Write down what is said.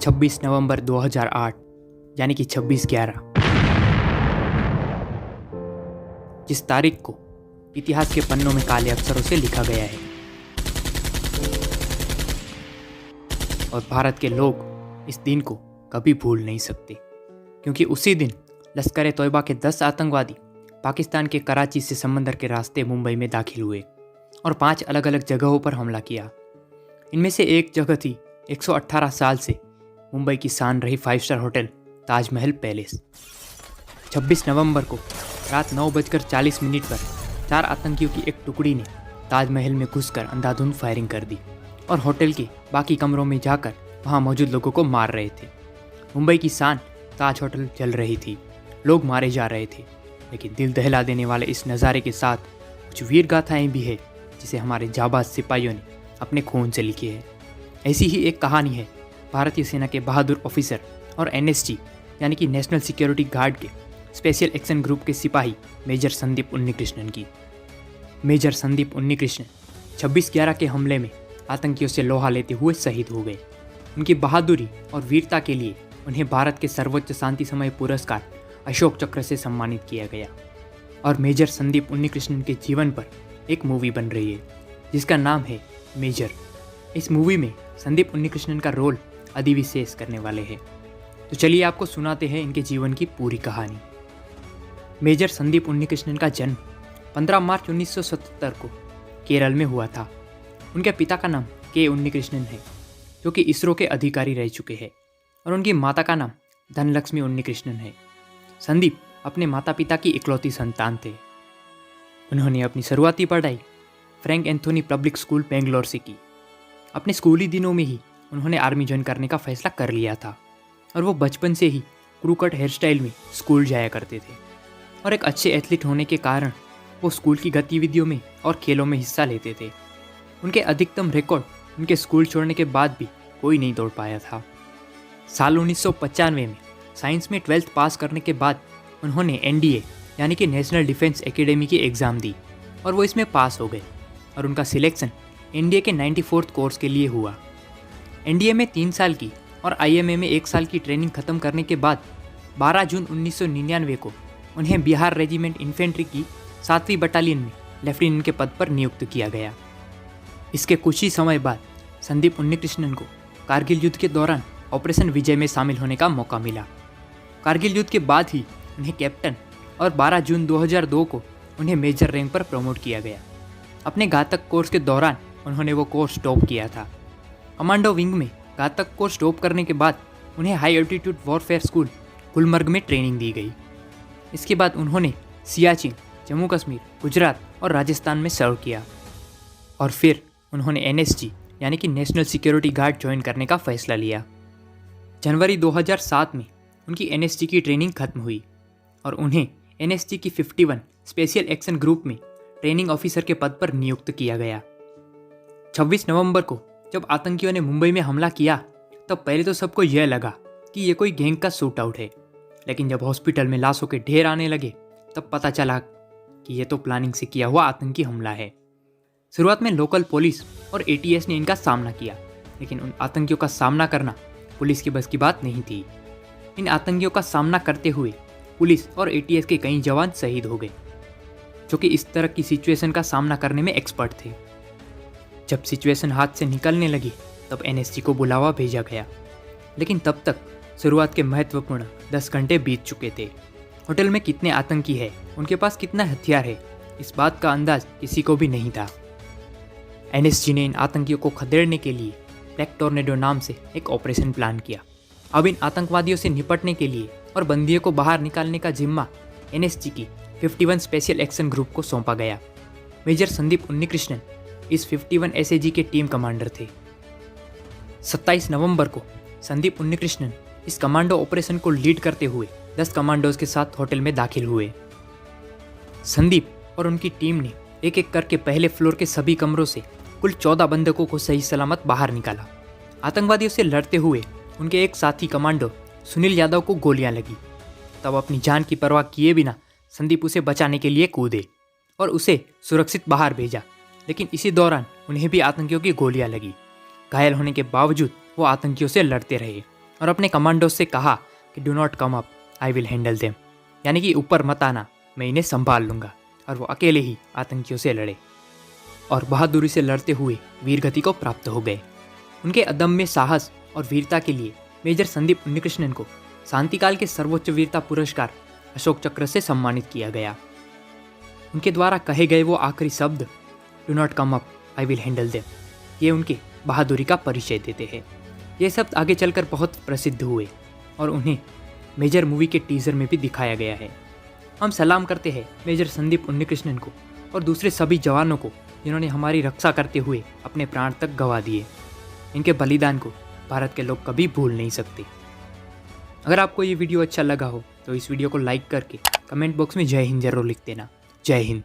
26 नवंबर 2008 यानी कि 26/11, जिस तारीख को इतिहास के पन्नों में काले अक्षरों से लिखा गया है और भारत के लोग इस दिन को कभी भूल नहीं सकते, क्योंकि उसी दिन लश्कर ए तोयबा के 10 आतंकवादी पाकिस्तान के कराची से समंदर के रास्ते मुंबई में दाखिल हुए और 5 अलग अलग जगहों पर हमला किया। इनमें से एक जगह थी 118 साल से मुंबई की शान रही 5 स्टार होटल ताजमहल पैलेस। 26 नवंबर को रात 9:40 पर 4 आतंकियों की एक टुकड़ी ने ताजमहल में घुसकर अंधाधुंध फायरिंग कर दी और होटल के बाकी कमरों में जाकर वहां मौजूद लोगों को मार रहे थे। मुंबई की शान ताज होटल जल रही थी, लोग मारे जा रहे थे, लेकिन दिल दहला देने वाले इस नज़ारे के साथ कुछ वीर गाथाएं भी है जिसे हमारे जाबाज सिपाहियों ने अपने खून से लिखी है। ऐसी ही एक कहानी है भारतीय सेना के बहादुर ऑफिसर और NSG यानी कि नेशनल सिक्योरिटी गार्ड के स्पेशल एक्शन ग्रुप के सिपाही मेजर संदीप उन्नीकृष्णन की। मेजर संदीप उन्नीकृष्णन 26/11 के हमले में आतंकियों से लोहा लेते हुए शहीद हो गए। उनकी बहादुरी और वीरता के लिए उन्हें भारत के सर्वोच्च शांति समय पुरस्कार अशोक चक्र से सम्मानित किया गया। और मेजर संदीप उन्नीकृष्णन के जीवन पर एक मूवी बन रही है जिसका नाम है मेजर। इस मूवी में संदीप उन्नीकृष्णन का रोल अधिविशेष करने वाले हैं। तो चलिए आपको सुनाते हैं इनके जीवन की पूरी कहानी। मेजर संदीप उन्नीकृष्णन का जन्म 15 मार्च 1977 को केरल में हुआ था। उनके पिता का नाम के उन्नीकृष्णन है, जो कि इसरो के अधिकारी रह चुके हैं, और उनकी माता का नाम धनलक्ष्मी उन्नीकृष्णन है। संदीप अपने माता पिता की इकलौती संतान थे। उन्होंने अपनी शुरुआती पढ़ाई Frank Anthony public school Bangalore से की। अपने स्कूली दिनों में ही उन्होंने आर्मी ज्वाइन करने का फैसला कर लिया था और वो बचपन से ही क्रू कट हेयर स्टाइल में स्कूल जाया करते थे। और एक अच्छे एथलीट होने के कारण वो स्कूल की गतिविधियों में और खेलों में हिस्सा लेते थे। उनके अधिकतम रिकॉर्ड उनके स्कूल छोड़ने के बाद भी कोई नहीं तोड़ पाया था। साल 1995 में साइंस में 12th पास करने के बाद उन्होंने NDA यानी कि नेशनल डिफेंस एकेडमी की एग्ज़ाम दी और वो इसमें पास हो गए और उनका सिलेक्शन NDA के 94th कोर्स के लिए हुआ। NDA में 3 साल की और IMA में 1 साल की ट्रेनिंग खत्म करने के बाद 12 जून 1999 को उन्हें बिहार रेजिमेंट इन्फेंट्री की 7वीं बटालियन में लेफ्टिनेंट के पद पर नियुक्त किया गया। इसके कुछ ही समय बाद संदीप उन्नीकृष्णन को कारगिल युद्ध के दौरान ऑपरेशन विजय में शामिल होने का मौका मिला। कारगिल युद्ध के बाद ही उन्हें कैप्टन और 12 जून 2002 को उन्हें मेजर रैंक पर प्रमोट किया गया। अपने घातक कोर्स के दौरान उन्होंने वो कोर्स टॉप किया था। कमांडो विंग में घातक कोर्स टॉप करने के बाद उन्हें high altitude warfare school Gulmarg में ट्रेनिंग दी गई। इसके बाद उन्होंने सियाचिन, जम्मू कश्मीर, गुजरात और राजस्थान में सर्व किया और फिर उन्होंने NSG यानी कि नेशनल सिक्योरिटी गार्ड ज्वाइन करने का फैसला लिया। जनवरी 2007 में उनकी NSG की ट्रेनिंग खत्म हुई और उन्हें NSG की 51 स्पेशल एक्शन ग्रुप में ट्रेनिंग ऑफिसर के पद पर नियुक्त किया गया। 26 नवंबर को जब आतंकियों ने मुंबई में हमला किया तब पहले तो सबको यह लगा कि ये कोई गैंग का शूट आउट है, लेकिन जब हॉस्पिटल में लाशों के ढेर आने लगे तब पता चला कि यह तो प्लानिंग से किया हुआ आतंकी हमला है। शुरुआत में लोकल पुलिस और ATS ने इनका सामना किया, लेकिन उन आतंकियों का सामना करना पुलिस की बस की बात नहीं थी। इन आतंकियों का सामना करते हुए पुलिस और ATS के कई जवान शहीद हो गए, जो कि इस तरह की सिचुएशन का सामना करने में एक्सपर्ट थे। जब सिचुएशन हाथ से निकलने लगी तब NSG को बुलावा भेजा गया, लेकिन तब तक शुरुआत के महत्वपूर्ण 10 घंटे बीत चुके थे। होटल में कितने आतंकी है, उनके पास कितना हथियार है, इस बात का अंदाज किसी को भी नहीं था। NSG ने इन आतंकियों को खदेड़ने के लिए ब्लैक टॉर्नेडो नाम से एक ऑपरेशन प्लान किया। अब इन आतंकवादियों से निपटने के लिए और बंदियों को बाहर निकालने का जिम्मा NSG की 51 स्पेशल एक्शन ग्रुप को सौंपा गया। मेजर संदीप उन्नीकृष्णन इस 51 SAG के टीम कमांडर थे। 27 नवंबर को संदीप उन्नीकृष्णन इस कमांडो ऑपरेशन को लीड करते हुए 10 कमांडोज के साथ होटल में दाखिल हुए। संदीप और उनकी टीम ने एक एक करके पहले फ्लोर के सभी कमरों से कुल 14 बंधकों को सही सलामत बाहर निकाला। आतंकवादियों से लड़ते हुए उनके एक साथी कमांडो सुनील यादव को गोलियां लगी। तब अपनी जान की परवाह किए बिना संदीप उसे बचाने के लिए कूदे और उसे सुरक्षित बाहर भेजा, लेकिन इसी दौरान उन्हें भी आतंकियों की गोलियां लगी। घायल होने के बावजूद वो आतंकियों से लड़ते रहे और अपने कमांडो से कहा कि do not come up, I will handle them, यानी कि ऊपर मत आना, मैं इन्हें संभाल लूँगा। और वो अकेले ही आतंकियों से लड़े और बहादुरी से लड़ते हुए वीरगति को प्राप्त हो गए। उनके अदम्य साहस और वीरता के लिए मेजर संदीप उन्नीकृष्णन को शांतिकाल के सर्वोच्च वीरता पुरस्कार अशोक चक्र से सम्मानित किया गया। उनके द्वारा कहे गए वो आखिरी शब्द do not come up, I will handle them, ये उनके बहादुरी का परिचय देते हैं। ये शब्द आगे चलकर बहुत प्रसिद्ध हुए और उन्हें मेजर मूवी के टीजर में भी दिखाया गया है। हम सलाम करते हैं मेजर संदीप उन्नीकृष्णन को और दूसरे सभी जवानों को जिन्होंने हमारी रक्षा करते हुए अपने प्राण तक गंवा दिए। इनके बलिदान को भारत के लोग कभी भूल नहीं सकते। अगर आपको ये वीडियो अच्छा लगा हो तो इस वीडियो को लाइक करके कमेंट बॉक्स में जय हिंद जरूर लिख देना। जय हिंद।